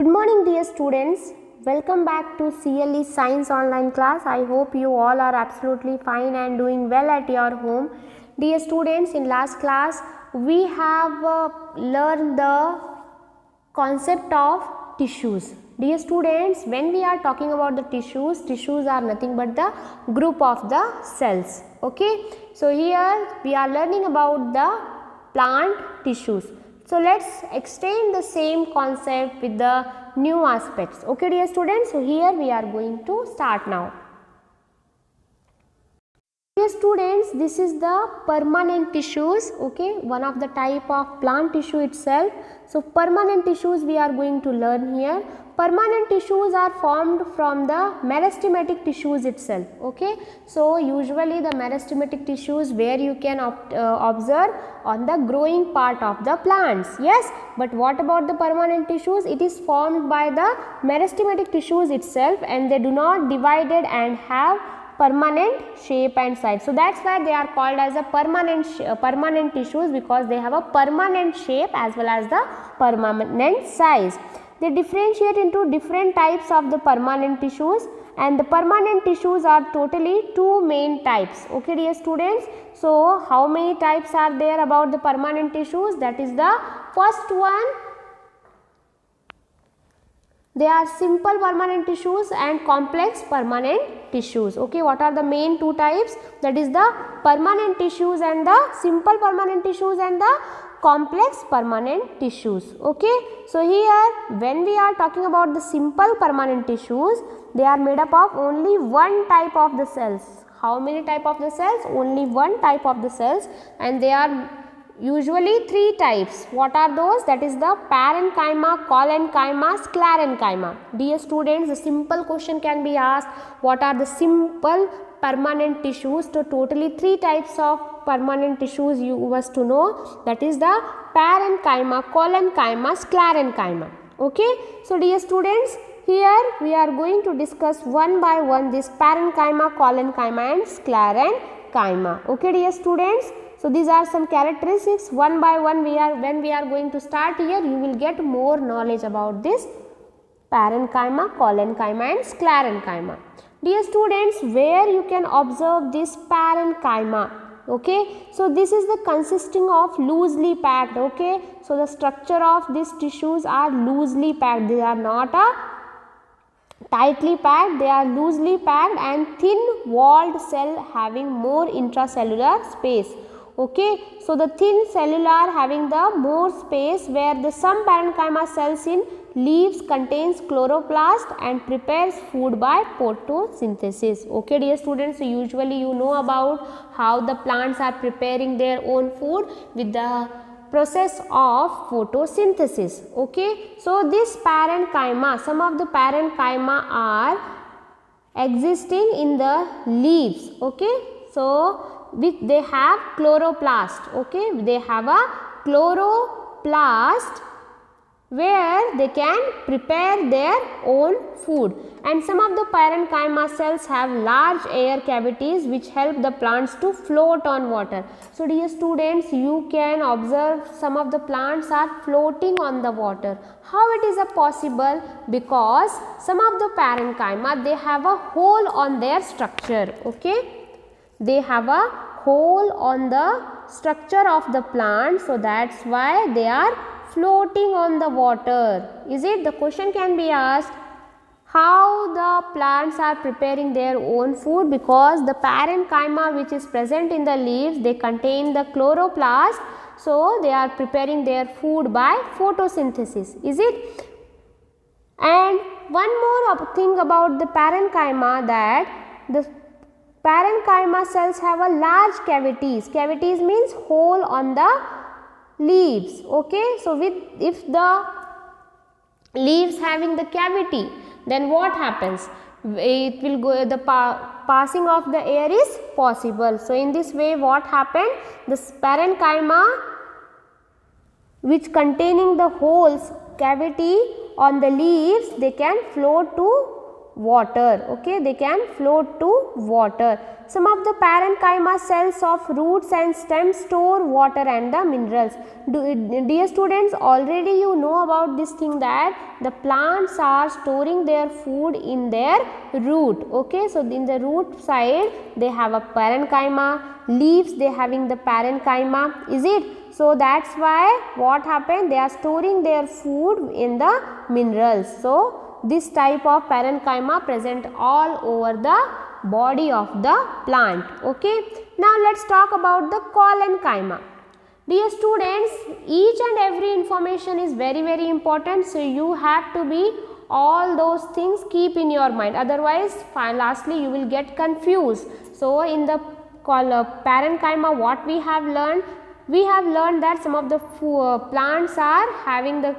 Good morning dear students, welcome back to CLE Science online class. I hope you all are absolutely fine and doing well at your home. Dear students, in last class we have learned the concept of tissues. Dear students, when we are talking about the tissues are nothing but the group of the cells. Okay, so here we are learning about the plant tissues. So let's extend the same concept with the new aspects. Okay dear students, so here we are going to start now. Dear students, this is the permanent tissues, okay, one of the type of plant tissue itself. So permanent tissues we are going to learn here. Permanent tissues are formed from the meristematic tissues itself, okay. So usually the meristematic tissues where you can observe on the growing part of the plants, yes. But what about the permanent tissues? It is formed by the meristematic tissues itself and they do not divided and have permanent shape and size. So that's why they are called as a permanent tissues, because they have a permanent shape as well as the permanent size. They differentiate into different types of the permanent tissues, and the permanent tissues are totally two main types. Okay dear students, so how many types are there about the permanent tissues? That is the first one, they are simple permanent tissues and complex permanent tissues. Okay, what are the main two types? That is the permanent tissues and the simple permanent tissues and the complex permanent tissues. Okay, so here when we are talking about the simple permanent tissues, they are made up of only one type of the cells. How many type of the cells? Only one type of the cells, and they are usually three types. What are those? That is the parenchyma, collenchyma, sclerenchyma. Dear students, the simple question can be asked, what are the simple permanent tissues? So totally three types of permanent tissues you must to know. That is the parenchyma, collenchyma, sclerenchyma. Okay, so dear students, here we are going to discuss one by one this parenchyma, collenchyma and sclerenchyma. Okay dear students, so these are some characteristics. One by one when we are going to start here, you will get more knowledge about this parenchyma, collenchyma and sclerenchyma. Dear students, where you can observe this parenchyma, okay, so this is the consisting of loosely packed, okay, so the structure of these tissues are loosely packed, they are not tightly packed, they are loosely packed and thin walled cell having more intracellular space. Okay, so the thin cellular having the more space, where the some parenchyma cells in leaves contains chloroplast and prepares food by photosynthesis. Okay dear students, so usually you know about how the plants are preparing their own food with the process of photosynthesis. Okay, so this parenchyma, some of the parenchyma are existing in the leaves. Okay, so they have chloroplast. Okay, they have a chloroplast where they can prepare their own food, and some of the parenchyma cells have large air cavities which help the plants to float on water. So dear students, you can observe some of the plants are floating on the water. How it is possible? Because some of the parenchyma, they have a hole on their structure. Okay, they have a hole on the structure of the plant, so that's why they are floating on the water. Is it? The question can be asked, how the plants are preparing their own food? Because the parenchyma which is present in the leaves, they contain the chloroplast, so they are preparing their food by photosynthesis. Is it? And one more thing about the parenchyma, that the parenchyma cells have a large cavities. Cavities means hole on the leaves. Okay, so if the leaves having the cavity, then what happens? It will go, the passing of the air is possible. So in this way what happened? This parenchyma which containing the holes, cavity on the leaves, they can float to water. Okay, they can float to water. Some of the parenchyma cells of roots and stems store water and the minerals. Dear students, already you know about this thing that the plants are storing their food in their root. Okay, so in the root side they have a parenchyma, leaves they having the parenchyma, is it? So that's why what happened, they are storing their food in the minerals. So this type of parenchyma present all over the body of the plant. Okay. Now let's talk about the collenchyma. Dear students, each and every information is very important, so you have to be all those things keep in your mind, otherwise lastly you will get confused. So in the parenchyma, what we have learned? We have learned that some of the plants are having the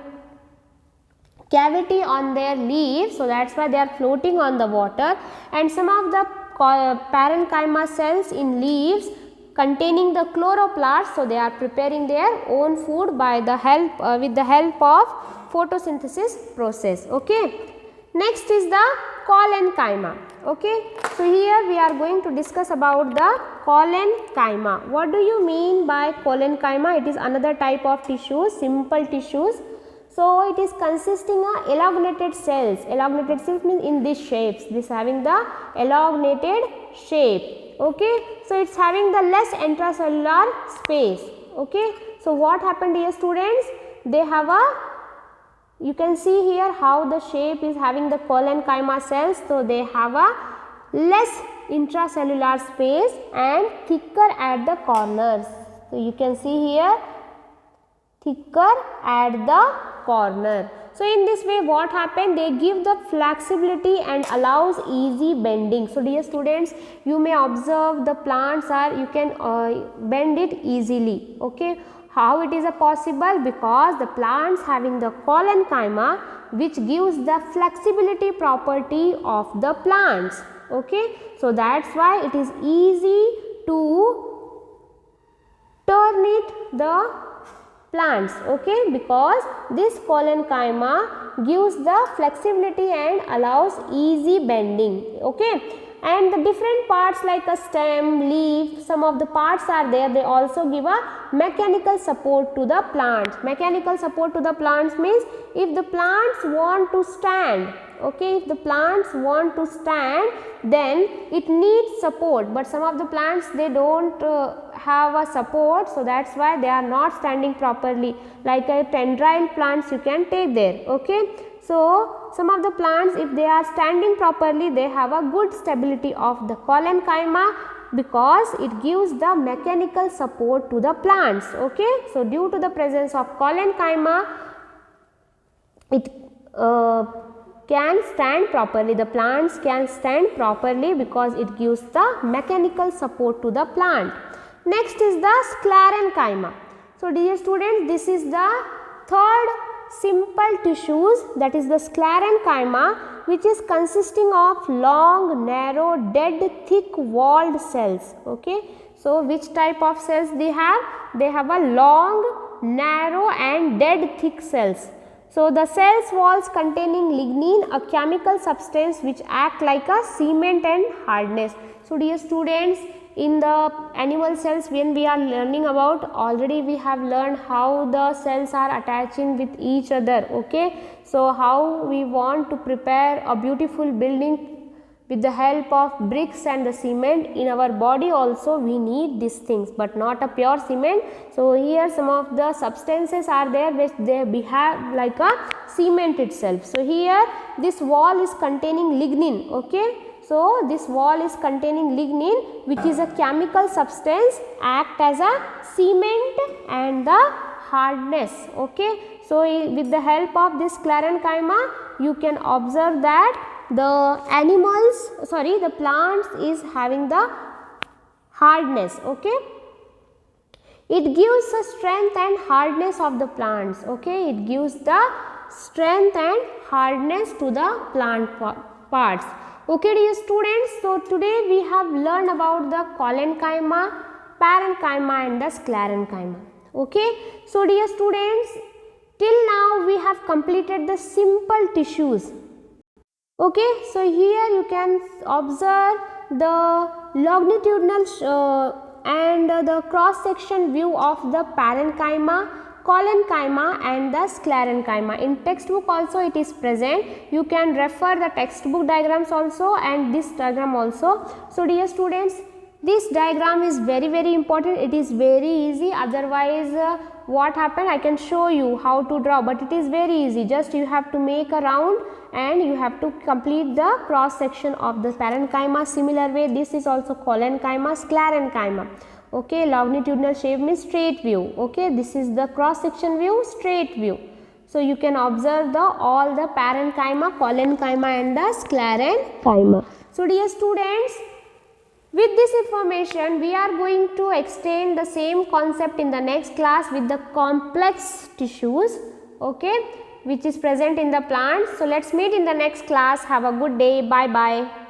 cavity on their leaves, so that's why they are floating on the water, and some of the parenchyma cells in leaves containing the chloroplasts, so they are preparing their own food by the help with the help of photosynthesis process. Okay. Next is the collenchyma. Okay. So here we are going to discuss about the collenchyma. What do you mean by collenchyma? It is another type of tissues, simple tissues. So it is consisting of elongated cells. Elongated cells means in these shapes. This having the elongated shape. Okay. So it's having the less intracellular space. Okay. So what happened here, students? They have a, you can see here how the shape is having the collenchyma cells. So they have a less intracellular space and thicker at the corners. So you can see here thicker at the corner. So in this way what happened, they give the flexibility and allows easy bending. So dear students, you may observe the plants are, you can bend it easily. Okay. How it is possible? Because the plants having the collenchyma which gives the flexibility property of the plants. Okay. So that's why it is easy to turn it the plants. Okay, because this collenchyma gives the flexibility and allows easy bending. Okay, and the different parts like a stem, leaf, some of the parts are there, they also give a mechanical support to the plant. Mechanical support to the plants means if the plants want to stand, okay, if the plants want to stand, then it needs support, but some of the plants they don't have a support, so that's why they are not standing properly. Like a tendril plants you can take there. Okay, so some of the plants if they are standing properly, they have a good stability of the collenchyma because it gives the mechanical support to the plants. Okay, so due to the presence of collenchyma, it can stand properly, the plants can stand properly because it gives the mechanical support to the plant. Next is the sclerenchyma. So dear students, this is the third simple tissues, that is the sclerenchyma, which is consisting of long, narrow, dead, thick walled cells. Okay, so which type of cells they have? They have a long, narrow and dead thick cells. So the cells walls containing lignin, a chemical substance which act like a cement and hardness. So dear students, in the animal cells when we are learning about, already we have learned how the cells are attaching with each other. Okay, so how we want to prepare a beautiful building with the help of bricks and the cement. In our body also we need these things, but not a pure cement. So here some of the substances are there which they behave like a cement itself. So here this wall is containing lignin. Okay, so this wall is containing lignin, which is a chemical substance, act as a cement and the hardness. Okay, so with the help of this sclerenchyma you can observe that the plants is having the hardness. Okay, it gives the strength and hardness of the plants. Okay, it gives the strength and hardness to the plant parts. Okay dear students, so today we have learned about the collenchyma, parenchyma and the sclerenchyma. Okay, so dear students, till now we have completed the simple tissues. Okay, so here you can observe the longitudinal and the cross section view of the parenchyma, collenchyma and the sclerenchyma. In textbook also it is present. You can refer the textbook diagrams also and this diagram also. So dear students, this diagram is very important. It is very easy. Otherwise what happened, I can show you how to draw, but it is very easy. Just you have to make a round and you have to complete the cross section of the parenchyma. Similar way this is also collenchyma, sclerenchyma. Okay, longitudinal shape means straight view. Okay, this is the cross section view, straight view. So you can observe the all the parenchyma, collenchyma and the sclerenchyma. So dear students, with this information, we are going to extend the same concept in the next class with the complex tissues, okay, which is present in the plant. So let's meet in the next class. Have a good day. Bye bye.